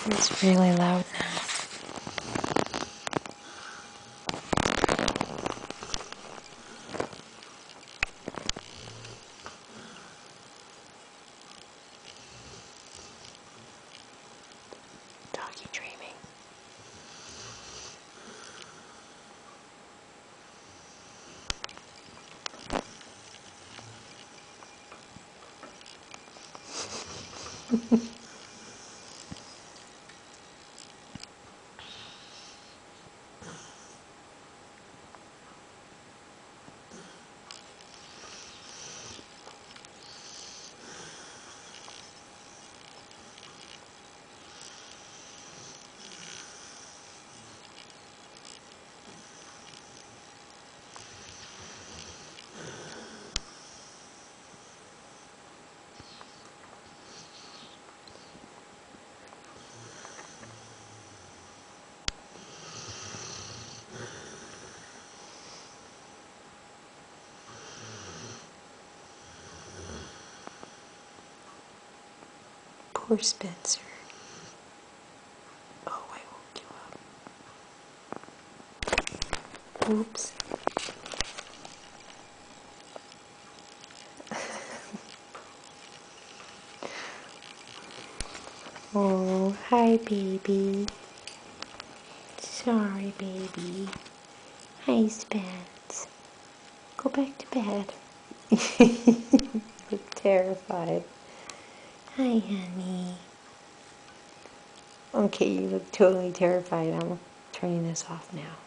It's really loud now. Doggy dreaming. Poor Spencer. Oh, I woke you up. Oops. Oh, hi, baby. Sorry, baby. Hi, Spence. Go back to bed. You look terrified. Hi, honey. Okay, you look totally terrified. I'm turning this off now.